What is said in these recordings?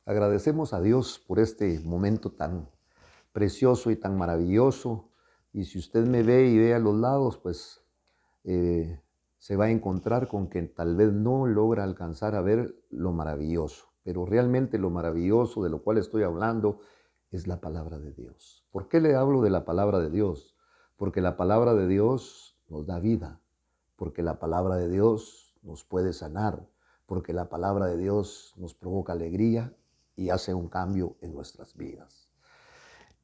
Agradecemos a Dios por este momento tan precioso y tan maravilloso. Y si usted me ve y ve a los lados, pues eh, se va a encontrar con que tal vez no logra alcanzar a ver lo maravilloso. Pero realmente lo maravilloso de lo cual estoy hablando es la palabra de Dios. ¿Por qué le hablo de la palabra de Dios? Porque la palabra de Dios nos da vida, porque la palabra de Dios nos puede sanar, porque la palabra de Dios nos provoca alegría y hace un cambio en nuestras vidas.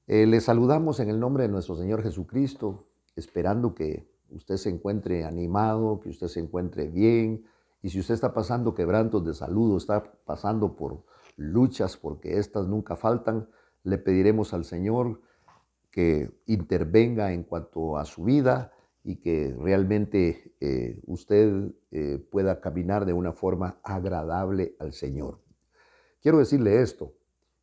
Les saludamos en el nombre de nuestro Señor Jesucristo, esperando que usted se encuentre animado, que usted se encuentre bien. Y si usted está pasando quebrantos de salud o está pasando por luchas, porque estas nunca faltan, le pediremos al Señor que intervenga en cuanto a su vida y que realmente usted pueda caminar de una forma agradable al Señor. Quiero decirle esto,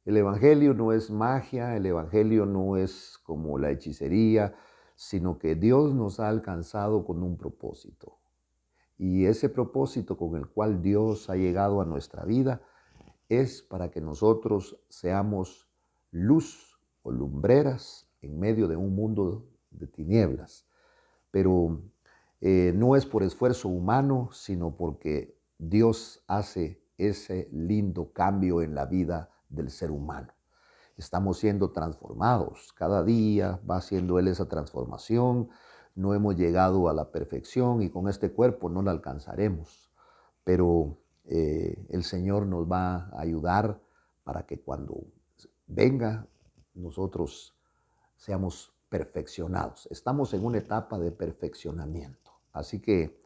el Evangelio no es magia, el Evangelio no es como la hechicería, sino que Dios nos ha alcanzado con un propósito. Y ese propósito con el cual Dios ha llegado a nuestra vida es para que nosotros seamos luz o lumbreras en medio de un mundo de tinieblas. Pero no es por esfuerzo humano, sino porque Dios hace ese lindo cambio en la vida del ser humano. Estamos siendo transformados. Cada día va haciendo Él esa transformación. No hemos llegado a la perfección y con este cuerpo no la alcanzaremos. Pero el Señor nos va a ayudar para que cuando venga nosotros seamos perfeccionados. Estamos en una etapa de perfeccionamiento. Así que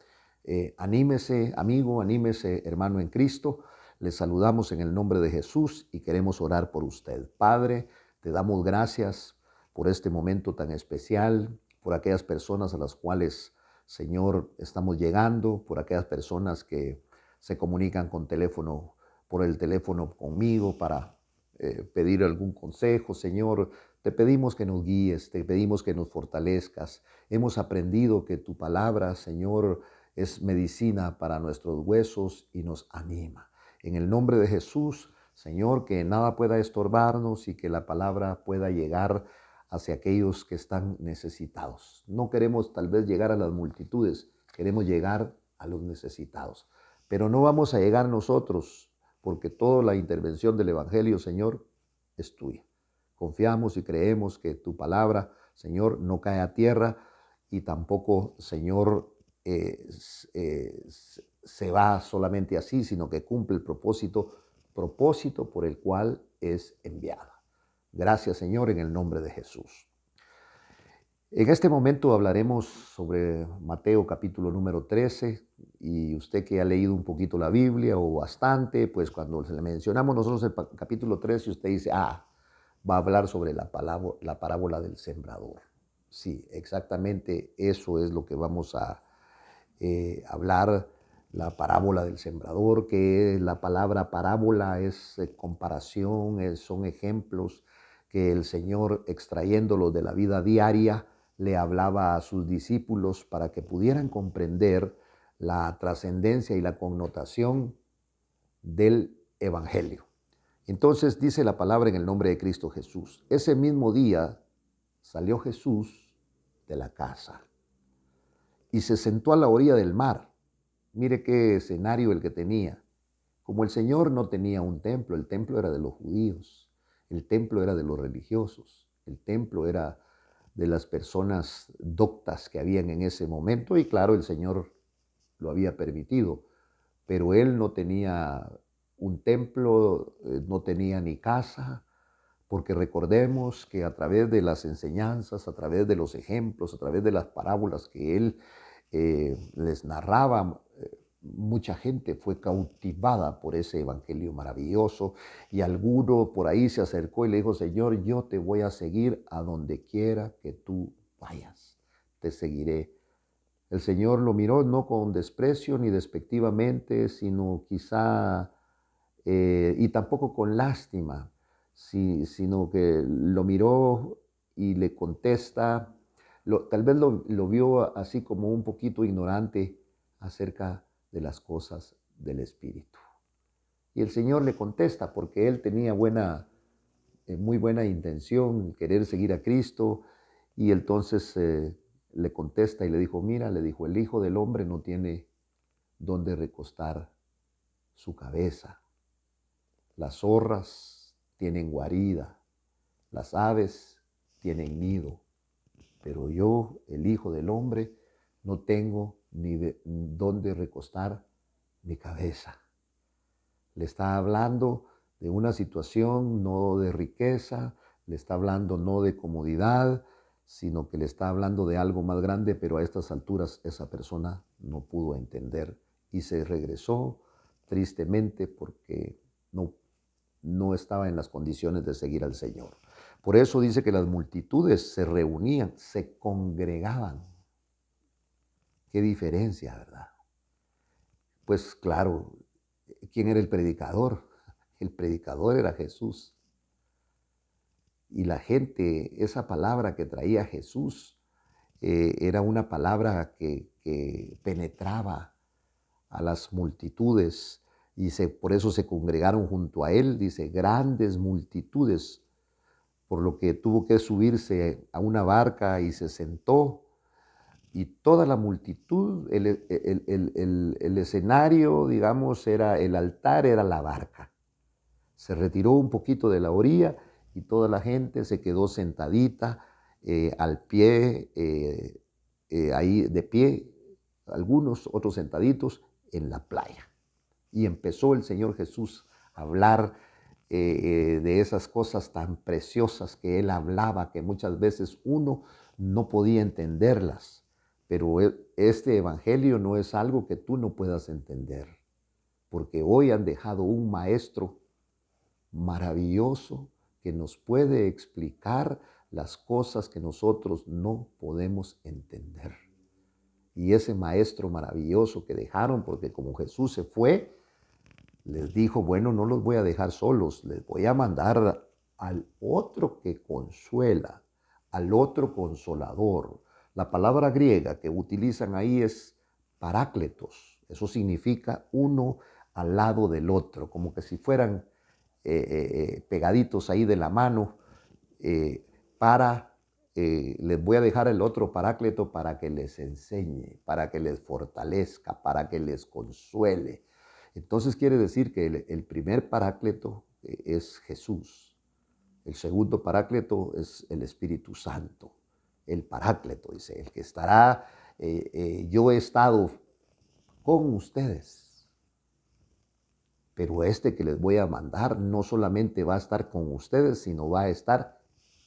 anímese, amigo, anímese, hermano en Cristo. Les saludamos en el nombre de Jesús y queremos orar por usted. Padre, te damos gracias por este momento tan especial, por aquellas personas a las cuales, Señor, estamos llegando, por aquellas personas que se comunican por el teléfono conmigo para pedir algún consejo. Señor, te pedimos que nos guíes, te pedimos que nos fortalezcas. Hemos aprendido que tu palabra, Señor, es medicina para nuestros huesos y nos anima. En el nombre de Jesús, Señor, que nada pueda estorbarnos y que la palabra pueda llegar hacia aquellos que están necesitados. No queremos tal vez llegar a las multitudes, queremos llegar a los necesitados. Pero no vamos a llegar nosotros, porque toda la intervención del Evangelio, Señor, es tuya. Confiamos y creemos que tu palabra, Señor, no cae a tierra y tampoco, Señor, se va solamente así, sino que cumple el propósito por el cual es enviada. Gracias, Señor, en el nombre de Jesús. En este momento hablaremos sobre Mateo capítulo número 13 y usted que ha leído un poquito la Biblia o bastante, pues cuando le mencionamos nosotros el capítulo 13 usted dice, va a hablar sobre la parábola del sembrador. Sí, exactamente eso es lo que vamos a hablar, la parábola del sembrador, que la palabra parábola es comparación, son ejemplos que el Señor, extrayéndolos de la vida diaria, le hablaba a sus discípulos para que pudieran comprender la trascendencia y la connotación del Evangelio. Entonces dice la palabra en el nombre de Cristo Jesús. Ese mismo día salió Jesús de la casa y se sentó a la orilla del mar. Mire qué escenario el que tenía. Como el Señor no tenía un templo, el templo era de los judíos, el templo era de los religiosos, el templo era de las personas doctas que habían en ese momento y claro, el Señor lo había permitido, pero él no tenía un templo, no tenía ni casa, porque recordemos que a través de las enseñanzas, a través de los ejemplos, a través de las parábolas que él les narraba, mucha gente fue cautivada por ese evangelio maravilloso y alguno por ahí se acercó y le dijo, Señor, yo te voy a seguir a donde quiera que tú vayas, te seguiré. El Señor lo miró no con desprecio ni despectivamente, sino quizá, y tampoco con lástima, sino que lo miró y le contesta, tal vez lo vio así como un poquito ignorante acerca de las cosas del Espíritu. Y el Señor le contesta, porque él tenía muy buena intención, querer seguir a Cristo, y entonces le contesta y le dijo, mira, le dijo, el Hijo del Hombre no tiene dónde recostar su cabeza. Las zorras tienen guarida, las aves tienen nido, pero yo, el Hijo del Hombre, no tengo ni dónde recostar mi cabeza. Le está hablando de una situación no de riqueza, le está hablando no de comodidad, sino que le está hablando de algo más grande, pero a estas alturas esa persona no pudo entender y se regresó tristemente porque no estaba en las condiciones de seguir al Señor. Por eso dice que las multitudes se reunían, se congregaban. Qué diferencia, ¿verdad? Pues claro, ¿quién era el predicador? El predicador era Jesús. Y la gente, esa palabra que traía Jesús, era una palabra que penetraba a las multitudes y por eso se congregaron junto a él, dice, grandes multitudes, por lo que tuvo que subirse a una barca y se sentó. Y toda la multitud, el escenario, digamos, era el altar, era la barca. Se retiró un poquito de la orilla y toda la gente se quedó sentadita al pie, ahí de pie, algunos, otros sentaditos en la playa. Y empezó el Señor Jesús a hablar de esas cosas tan preciosas que Él hablaba, que muchas veces uno no podía entenderlas. Pero este evangelio no es algo que tú no puedas entender, porque hoy han dejado un maestro maravilloso que nos puede explicar las cosas que nosotros no podemos entender. Y ese maestro maravilloso que dejaron, porque como Jesús se fue, les dijo, bueno, no los voy a dejar solos, les voy a mandar al otro que consuela, al otro consolador. La palabra griega que utilizan ahí es parácletos. Eso significa uno al lado del otro, como que si fueran pegaditos ahí de la mano les voy a dejar el otro paráclito para que les enseñe, para que les fortalezca, para que les consuele. Entonces quiere decir que el primer paráclito es Jesús. El segundo paráclito es el Espíritu Santo. El paráclito, dice, el que estará, yo he estado con ustedes. Pero este que les voy a mandar no solamente va a estar con ustedes, sino va a estar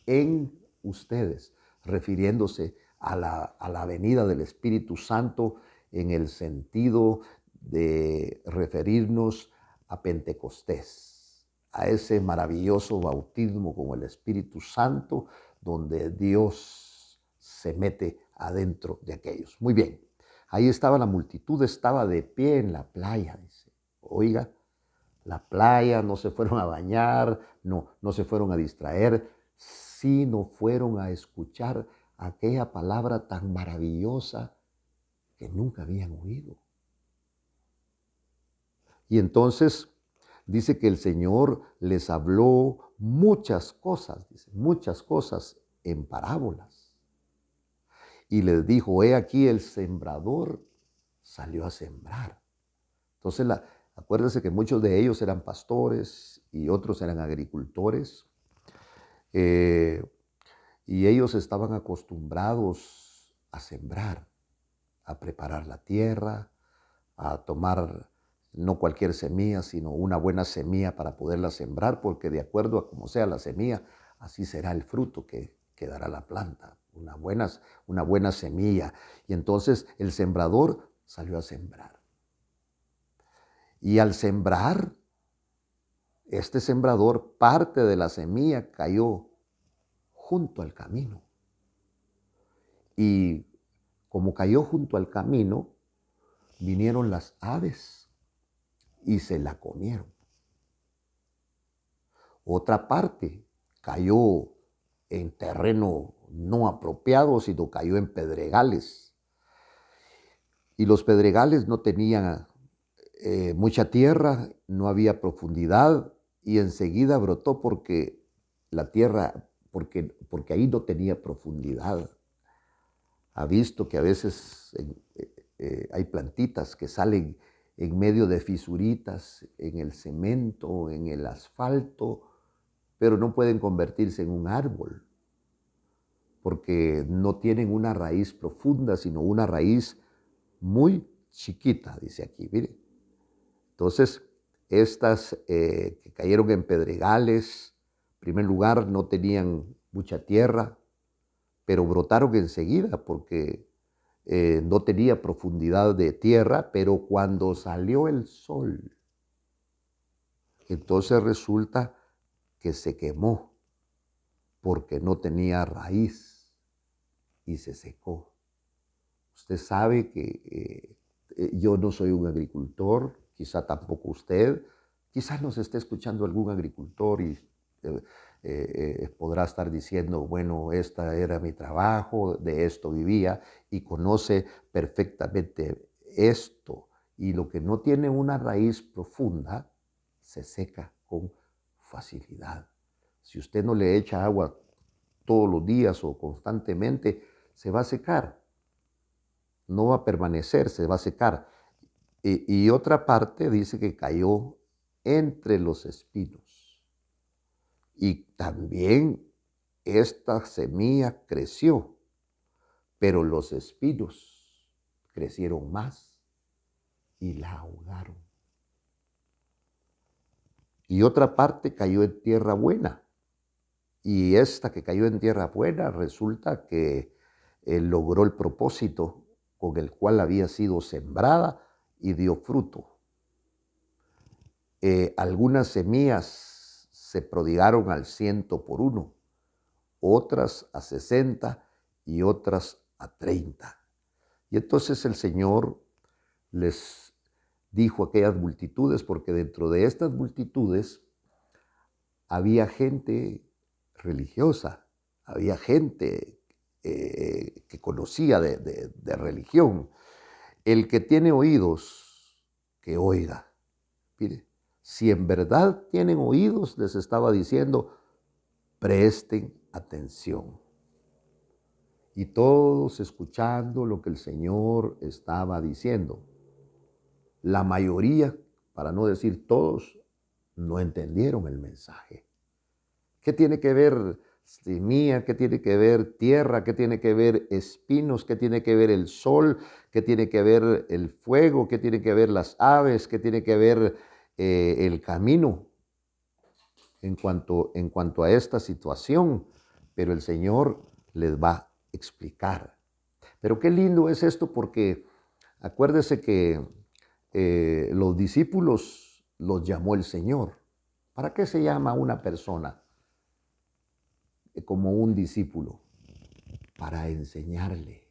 en ustedes, refiriéndose a la venida del Espíritu Santo en el sentido de referirnos a Pentecostés, a ese maravilloso bautismo con el Espíritu Santo, donde Dios se mete adentro de aquellos. Muy bien, ahí estaba la multitud, estaba de pie en la playa, dice. Oiga, la playa, no se fueron a bañar, no se fueron a distraer, sino fueron a escuchar aquella palabra tan maravillosa que nunca habían oído. Y entonces dice que el Señor les habló muchas cosas, dice, muchas cosas en parábolas. Y les dijo, he aquí el sembrador salió a sembrar. Entonces, acuérdense que muchos de ellos eran pastores y otros eran agricultores. Y ellos estaban acostumbrados a sembrar, a preparar la tierra, a tomar no cualquier semilla, sino una buena semilla para poderla sembrar, porque de acuerdo a como sea la semilla, así será el fruto que dará la planta, una buena semilla. Y entonces el sembrador salió a sembrar. Y al sembrar, este sembrador, parte de la semilla cayó junto al camino. Y como cayó junto al camino, vinieron las aves y se la comieron. Otra parte cayó en terreno no apropiado, sino cayó en pedregales. Y los pedregales no tenían mucha tierra, no había profundidad y enseguida brotó porque la tierra, porque ahí no tenía profundidad. Ha visto que a veces hay plantitas que salen en medio de fisuritas, en el cemento, en el asfalto, pero no pueden convertirse en un árbol, porque no tienen una raíz profunda, sino una raíz muy chiquita, dice aquí, mire. Entonces, estas que cayeron en pedregales, en primer lugar, no tenían mucha tierra, pero brotaron enseguida porque no tenía profundidad de tierra, pero cuando salió el sol, entonces resulta que se quemó porque no tenía raíz y se secó. Usted sabe que yo no soy un agricultor, quizá tampoco usted, quizás nos esté escuchando algún agricultor y podrá estar diciendo, bueno, este era mi trabajo, de esto vivía y conoce perfectamente esto. Y lo que no tiene una raíz profunda se seca con facilidad. Si usted no le echa agua todos los días o constantemente, se va a secar. No va a permanecer, se va a secar. Y otra parte dice que cayó entre los espinos. Y también esta semilla creció, pero los espinos crecieron más y la ahogaron. Y otra parte cayó en tierra buena. Y esta que cayó en tierra buena resulta que logró el propósito con el cual había sido sembrada y dio fruto. Algunas semillas se prodigaron al 100 por 1, otras a 60 y otras a 30. Y entonces el Señor les dijo a aquellas multitudes, porque dentro de estas multitudes había gente religiosa, había gente que conocía de religión. El que tiene oídos, que oiga. Mire, si en verdad tienen oídos, les estaba diciendo, presten atención. Y todos escuchando lo que el Señor estaba diciendo. La mayoría, para no decir todos, no entendieron el mensaje. ¿Qué tiene que ver semilla? ¿Qué tiene que ver tierra? ¿Qué tiene que ver espinos? ¿Qué tiene que ver el sol? ¿Qué tiene que ver el fuego? ¿Qué tiene que ver las aves? ¿Qué tiene que ver el camino en cuanto a esta situación? Pero el Señor les va a explicar. Pero qué lindo es esto, porque acuérdese que los discípulos los llamó el Señor. ¿Para qué se llama a una persona como un discípulo? Para enseñarle.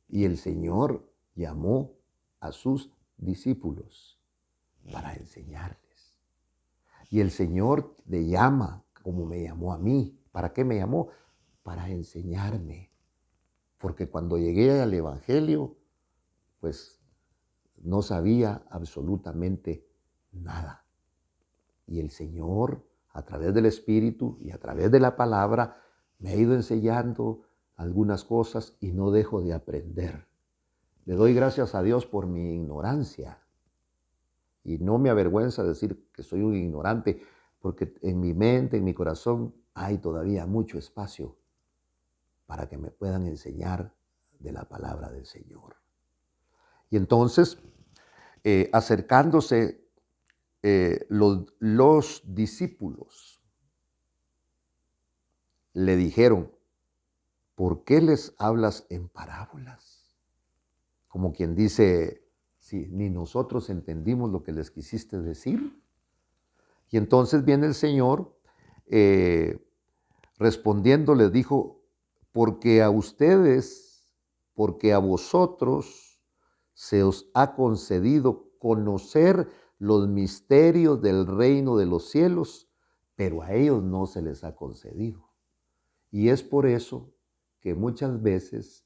Y el Señor llamó a sus discípulos para enseñarles. Y el Señor le llama como me llamó a mí. ¿Para qué me llamó? Para enseñarme. Porque cuando llegué al Evangelio, pues no sabía absolutamente nada. Y el Señor, a través del Espíritu y a través de la palabra, me ha ido enseñando algunas cosas y no dejo de aprender. Le doy gracias a Dios por mi ignorancia. Y no me avergüenza decir que soy un ignorante, porque en mi mente, en mi corazón, hay todavía mucho espacio para que me puedan enseñar de la palabra del Señor. Y entonces, acercándose los discípulos, le dijeron, ¿por qué les hablas en parábolas? Como quien dice, sí, ni nosotros entendimos lo que les quisiste decir. Y entonces viene el Señor respondiendo, les dijo, porque a ustedes, porque a vosotros se os ha concedido conocer los misterios del reino de los cielos, pero a ellos no se les ha concedido. Y es por eso que muchas veces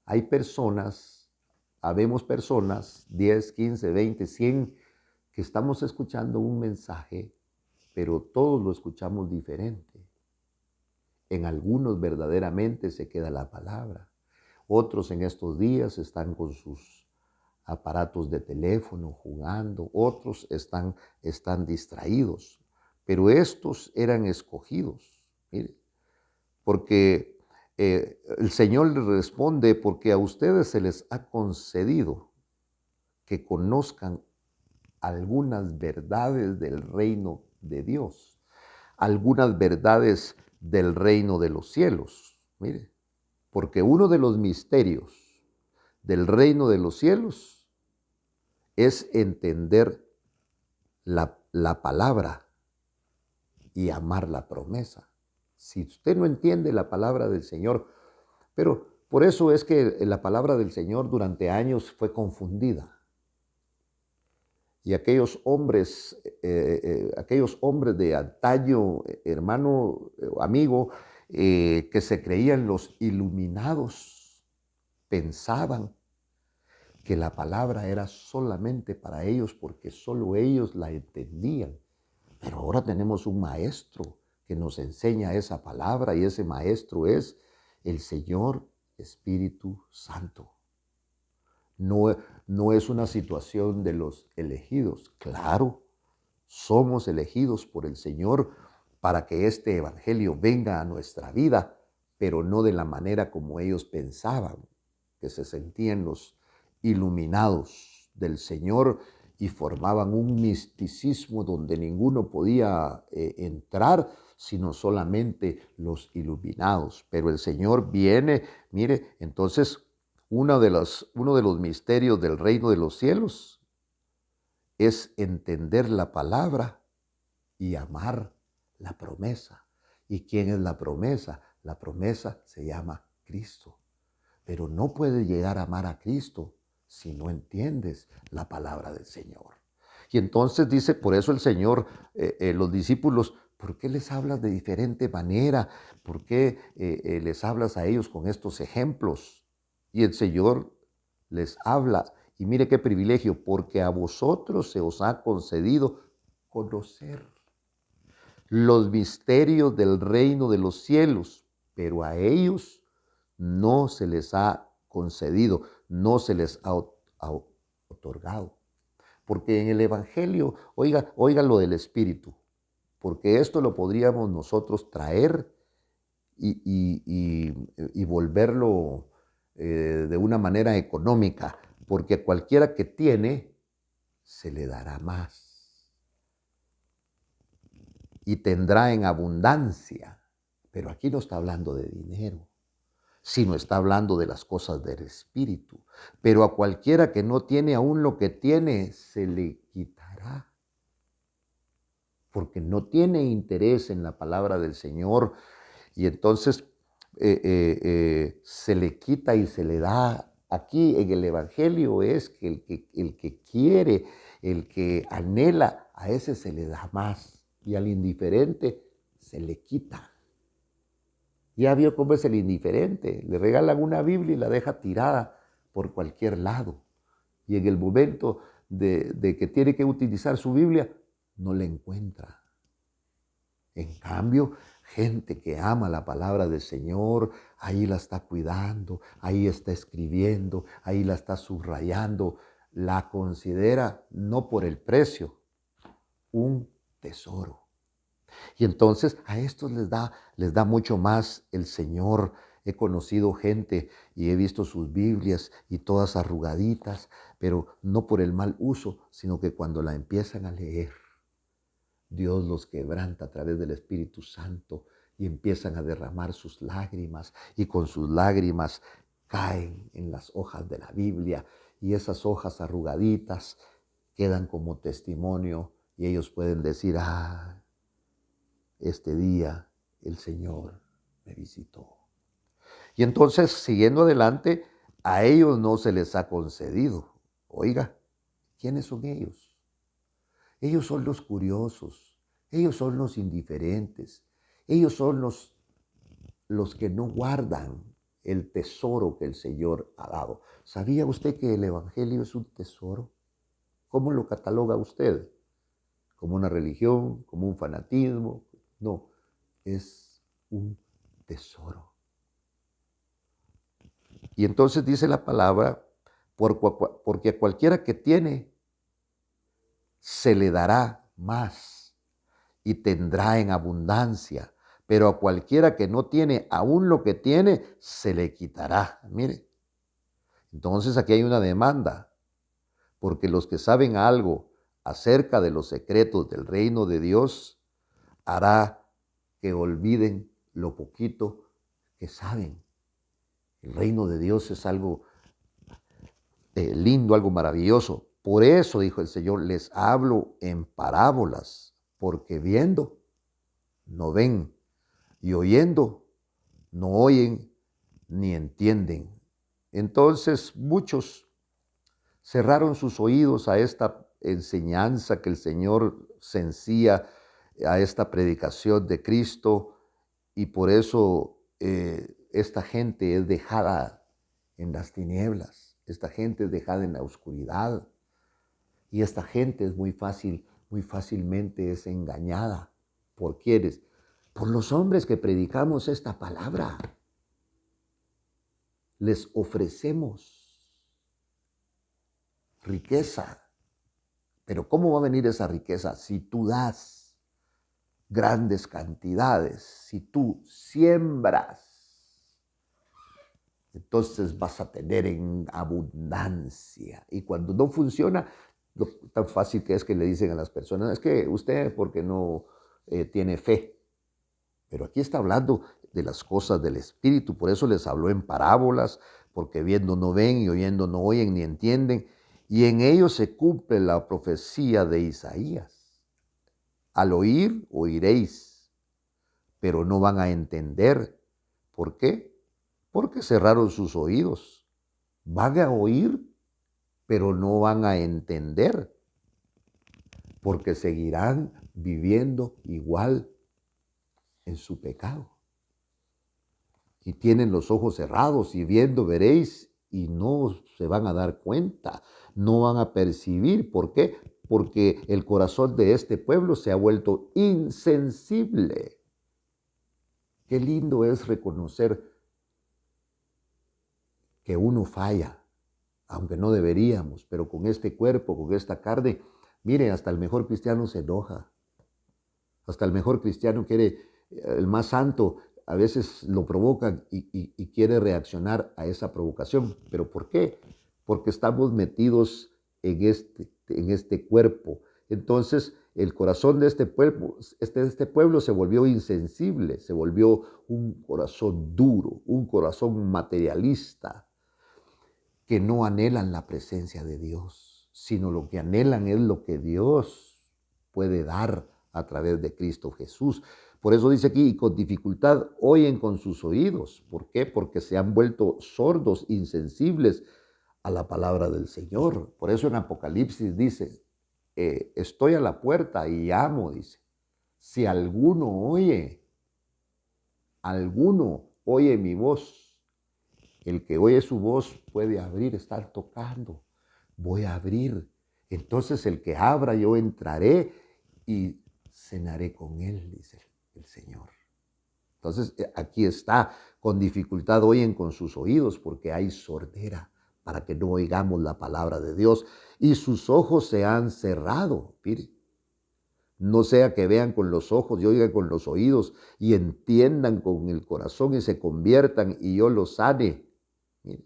hay personas, habemos personas, 10, 15, 20, 100, que estamos escuchando un mensaje, pero todos lo escuchamos diferente. En algunos verdaderamente se queda la palabra. Otros en estos días están con sus aparatos de teléfono jugando. Otros están distraídos. Pero estos eran escogidos. Mire, porque el Señor les responde, porque a ustedes se les ha concedido que conozcan algunas verdades del reino de Dios, algunas verdades del reino de los cielos. Mire, porque uno de los misterios del reino de los cielos es entender la palabra y amar la promesa. Si usted no entiende la palabra del Señor, pero por eso es que la palabra del Señor durante años fue confundida. Y aquellos hombres de antaño, hermano, amigo, que se creían los iluminados, pensaban que la palabra era solamente para ellos porque solo ellos la entendían. Pero ahora tenemos un maestro que nos enseña esa palabra y ese maestro es el Señor Espíritu Santo. No es una situación de los elegidos. Claro, somos elegidos por el Señor para que este evangelio venga a nuestra vida, pero no de la manera como ellos pensaban, que se sentían los iluminados del Señor y formaban un misticismo donde ninguno podía entrar, sino solamente los iluminados. Pero el Señor viene, mire, entonces uno de los misterios del reino de los cielos es entender la palabra y amar la promesa. ¿Y quién es la promesa? La promesa se llama Cristo. Pero no puedes llegar a amar a Cristo si no entiendes la palabra del Señor. Y entonces dice, por eso el Señor, los discípulos, ¿por qué les hablas de diferente manera? ¿Por qué les hablas a ellos con estos ejemplos? Y el Señor les habla, y mire qué privilegio, porque a vosotros se os ha concedido conocer los misterios del reino de los cielos, pero a ellos no se les ha concedido, no se les ha otorgado. Porque en el Evangelio, oiga lo del Espíritu, porque esto lo podríamos nosotros traer y volverlo de una manera económica, porque a cualquiera que tiene, se le dará más y tendrá en abundancia. Pero aquí no está hablando de dinero, sino está hablando de las cosas del Espíritu. Pero a cualquiera que no tiene aún lo que tiene, se le quitará. Porque no tiene interés en la palabra del Señor. Y entonces se le quita y se le da. Aquí en el Evangelio es que el que quiere, el que anhela, a ese se le da más. Y al indiferente se le quita. Ya vio cómo es el indiferente. Le regalan una Biblia y la deja tirada por cualquier lado. Y en el momento de que tiene que utilizar su Biblia, no la encuentra. En cambio, gente que ama la palabra del Señor, ahí la está cuidando, ahí está escribiendo, ahí la está subrayando, la considera no por el precio, un tesoro. Y entonces a estos les da mucho más el Señor. He conocido gente y he visto sus Biblias y todas arrugaditas, pero no por el mal uso, sino que cuando la empiezan a leer, Dios los quebranta a través del Espíritu Santo y empiezan a derramar sus lágrimas y con sus lágrimas caen en las hojas de la Biblia y esas hojas arrugaditas quedan como testimonio y ellos pueden decir, este día el Señor me visitó. Y entonces, siguiendo adelante, a ellos no se les ha concedido. Oiga, ¿quiénes son ellos? Ellos son los curiosos, ellos son los indiferentes, ellos son los que no guardan el tesoro que el Señor ha dado. ¿Sabía usted que el Evangelio es un tesoro? ¿Cómo lo cataloga usted? ¿Como una religión? ¿Como un fanatismo? No, es un tesoro. Y entonces dice la palabra, porque a cualquiera que tiene, se le dará más y tendrá en abundancia. Pero a cualquiera que no tiene, aún lo que tiene, se le quitará. Mire, entonces aquí hay una demanda, porque los que saben algo acerca de los secretos del reino de Dios, hará que olviden lo poquito que saben. El reino de Dios es algo lindo, algo maravilloso. Por eso, dijo el Señor, les hablo en parábolas, porque viendo, no ven, y oyendo, no oyen ni entienden. Entonces muchos cerraron sus oídos a esta enseñanza que el Señor sencilla, a esta predicación de Cristo, y por eso esta gente es dejada en las tinieblas, esta gente es dejada en la oscuridad, y esta gente es muy fácilmente es engañada. ¿Por quiénes? Por los hombres que predicamos esta palabra. Les ofrecemos riqueza. Pero ¿cómo va a venir esa riqueza? Si tú das grandes cantidades, si tú siembras, entonces vas a tener en abundancia. Y cuando no funciona, lo tan fácil que es que le dicen a las personas, es que usted porque no tiene fe. Pero aquí está hablando de las cosas del Espíritu, por eso les habló en parábolas, porque viendo no ven y oyendo no oyen ni entienden. Y en ellos se cumple la profecía de Isaías. Al oír, oiréis, pero no van a entender. ¿Por qué? Porque cerraron sus oídos. Van a oír, pero no van a entender, porque seguirán viviendo igual en su pecado. Y tienen los ojos cerrados y viendo veréis y no se van a dar cuenta, no van a percibir. ¿Por qué? Porque el corazón de este pueblo se ha vuelto insensible. Qué lindo es reconocer que uno falla, aunque no deberíamos, pero con este cuerpo, con esta carne, mire, hasta el mejor cristiano se enoja, hasta el mejor cristiano quiere, el más santo, a veces lo provocan y quiere reaccionar a esa provocación. ¿Pero por qué? Porque estamos metidos en este cuerpo. Entonces, el corazón de este pueblo se volvió insensible, se volvió un corazón duro, un corazón materialista, que no anhelan la presencia de Dios, sino lo que anhelan es lo que Dios puede dar a través de Cristo Jesús. Por eso dice aquí, y con dificultad oyen con sus oídos. ¿Por qué? Porque se han vuelto sordos, insensibles a la palabra del Señor. Por eso en Apocalipsis dice, estoy a la puerta y llamo, dice. Si alguno oye mi voz, el que oye su voz puede abrir, estar tocando. Voy a abrir. Entonces el que abra, yo entraré y cenaré con él, dice el Señor. Entonces aquí está, con dificultad oyen con sus oídos porque hay sordera para que no oigamos la palabra de Dios. Y sus ojos se han cerrado, mire. No sea que vean con los ojos y oigan con los oídos y entiendan con el corazón y se conviertan y yo los sane. Mire.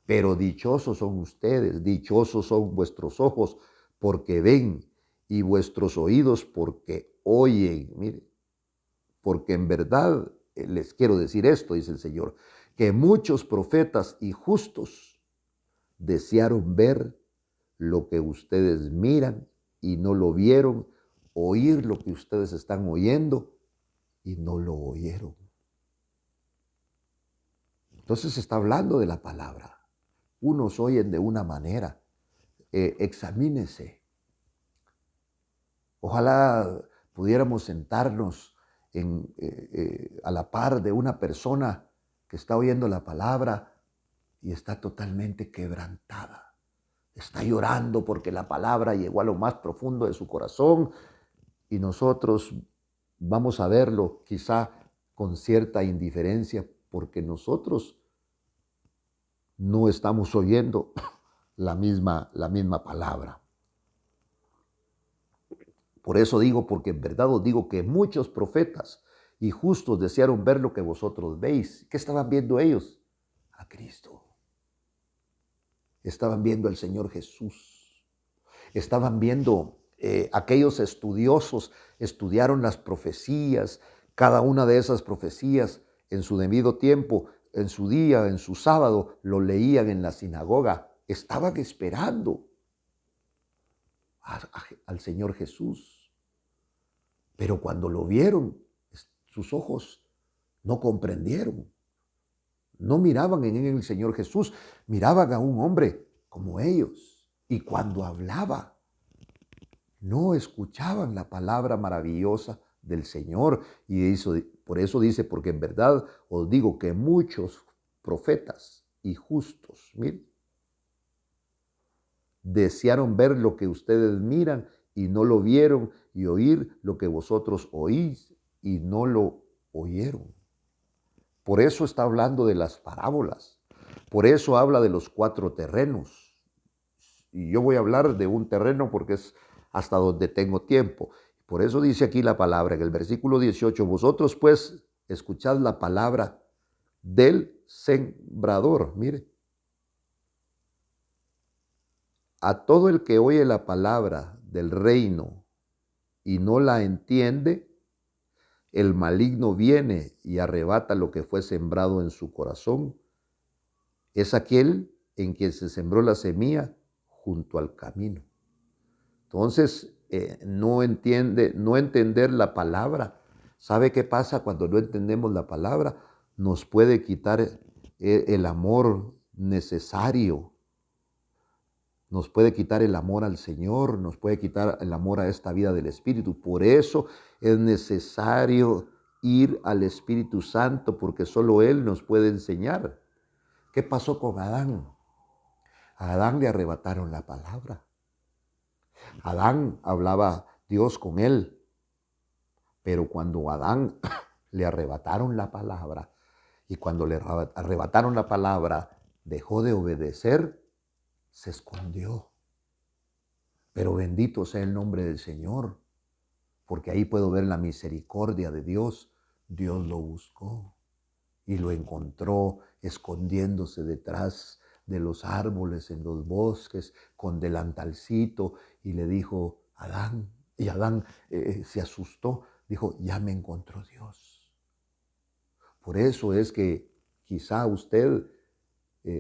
Pero dichosos son ustedes, dichosos son vuestros ojos porque ven y vuestros oídos porque oyen. Mire, porque en verdad les quiero decir esto, dice el Señor, que muchos profetas y justos desearon ver lo que ustedes miran y no lo vieron, oír lo que ustedes están oyendo y no lo oyeron. Entonces se está hablando de la palabra. Unos oyen de una manera. Examínese. Ojalá pudiéramos sentarnos a la par de una persona que está oyendo la palabra y está totalmente quebrantada. Está llorando porque la palabra llegó a lo más profundo de su corazón y nosotros vamos a verlo quizá con cierta indiferencia porque nosotros no estamos oyendo la misma palabra. Por eso digo, porque en verdad os digo que muchos profetas y justos desearon ver lo que vosotros veis. ¿Qué estaban viendo ellos? A Cristo. Estaban viendo al Señor Jesús. Estaban viendo, aquellos estudiosos estudiaron las profecías, cada una de esas profecías en su debido tiempo, en su día, en su sábado, lo leían en la sinagoga. Estaban esperando al Señor Jesús. Pero cuando lo vieron, sus ojos no comprendieron. No miraban en el Señor Jesús, miraban a un hombre como ellos. Y cuando hablaba, no escuchaban la palabra maravillosa del Señor. Y por eso dice, porque en verdad os digo que muchos profetas y justos, miren, desearon ver lo que ustedes miran y no lo vieron, y oír lo que vosotros oís y no lo oyeron. Por eso está hablando de las parábolas. Por eso habla de los 4 terrenos. Y yo voy a hablar de un terreno porque es hasta donde tengo tiempo. Por eso dice aquí la palabra en el versículo 18, vosotros pues escuchad la palabra del sembrador. Mire, a todo el que oye la palabra del reino y no la entiende, el maligno viene y arrebata lo que fue sembrado en su corazón. Es aquel en quien se sembró la semilla junto al camino. Entonces, no entender la palabra. ¿Sabe qué pasa cuando no entendemos la palabra? Nos puede quitar el amor necesario. Nos puede quitar el amor al Señor, nos puede quitar el amor a esta vida del Espíritu. Por eso es necesario ir al Espíritu Santo, porque solo Él nos puede enseñar. ¿Qué pasó con Adán? A Adán le arrebataron la palabra. Adán hablaba Dios con él, pero cuando a Adán le arrebataron la palabra, y cuando le arrebataron la palabra, dejó de obedecer, se escondió. Pero bendito sea el nombre del Señor, porque ahí puedo ver la misericordia de Dios. Dios lo buscó y lo encontró escondiéndose detrás de los árboles, en los bosques, con delantalcito, y le dijo, Adán, y Adán se asustó, dijo, ya me encontró Dios. Por eso es que quizá usted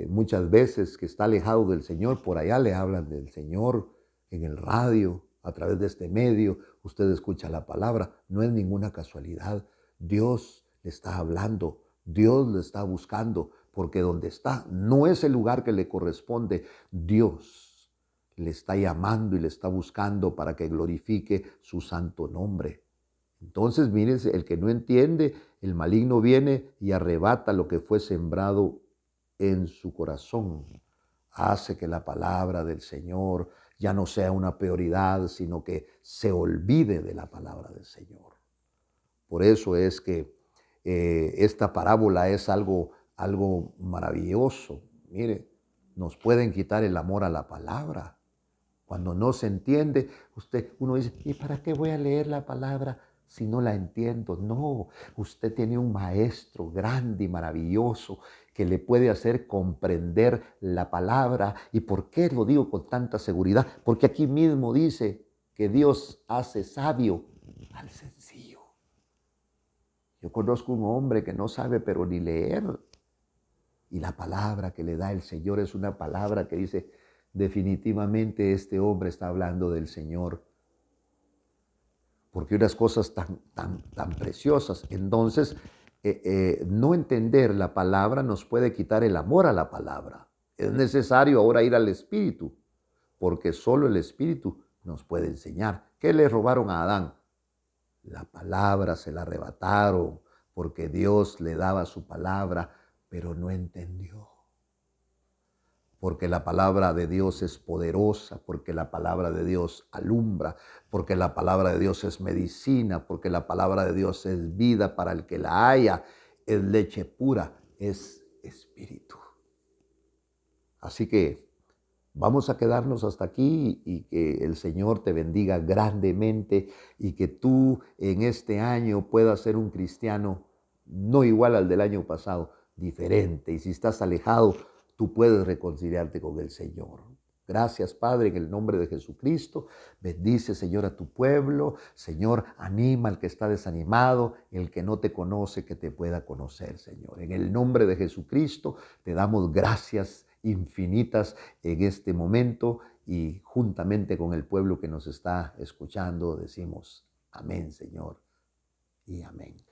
muchas veces que está alejado del Señor, por allá le hablan del Señor en el radio, a través de este medio, usted escucha la palabra, no es ninguna casualidad. Dios le está hablando, Dios le está buscando, porque donde está no es el lugar que le corresponde. Dios le está llamando y le está buscando para que glorifique su santo nombre. Entonces, mírense, el que no entiende, el maligno viene y arrebata lo que fue sembrado en su corazón. Hace que la palabra del Señor ya no sea una prioridad, sino que se olvide de la palabra del Señor. Por eso es que esta parábola es algo maravilloso. Mire, nos pueden quitar el amor a la palabra. Cuando no se entiende, uno dice, ¿y para qué voy a leer la palabra si no la entiendo? No, usted tiene un maestro grande y maravilloso que le puede hacer comprender la palabra. ¿Y por qué lo digo con tanta seguridad? Porque aquí mismo dice que Dios hace sabio al sencillo. Yo conozco un hombre que no sabe pero ni leer. Y la palabra que le da el Señor es una palabra que dice, definitivamente este hombre está hablando del Señor. Porque unas cosas tan preciosas. Entonces, no entender la palabra nos puede quitar el amor a la palabra. Es necesario ahora ir al Espíritu, porque solo el Espíritu nos puede enseñar. ¿Qué le robaron a Adán? La palabra se la arrebataron, porque Dios le daba su palabra pero no entendió. Porque la palabra de Dios es poderosa, porque la palabra de Dios alumbra, porque la palabra de Dios es medicina, porque la palabra de Dios es vida para el que la haya, es leche pura, es espíritu. Así que vamos a quedarnos hasta aquí y que el Señor te bendiga grandemente y que tú en este año puedas ser un cristiano no igual al del año pasado, diferente. Y si estás alejado, tú puedes reconciliarte con el Señor. Gracias, Padre, en el nombre de Jesucristo. Bendice, Señor, a tu pueblo. Señor, anima al que está desanimado, el que no te conoce, que te pueda conocer, Señor. En el nombre de Jesucristo, te damos gracias infinitas en este momento y juntamente con el pueblo que nos está escuchando, decimos amén, Señor, y amén.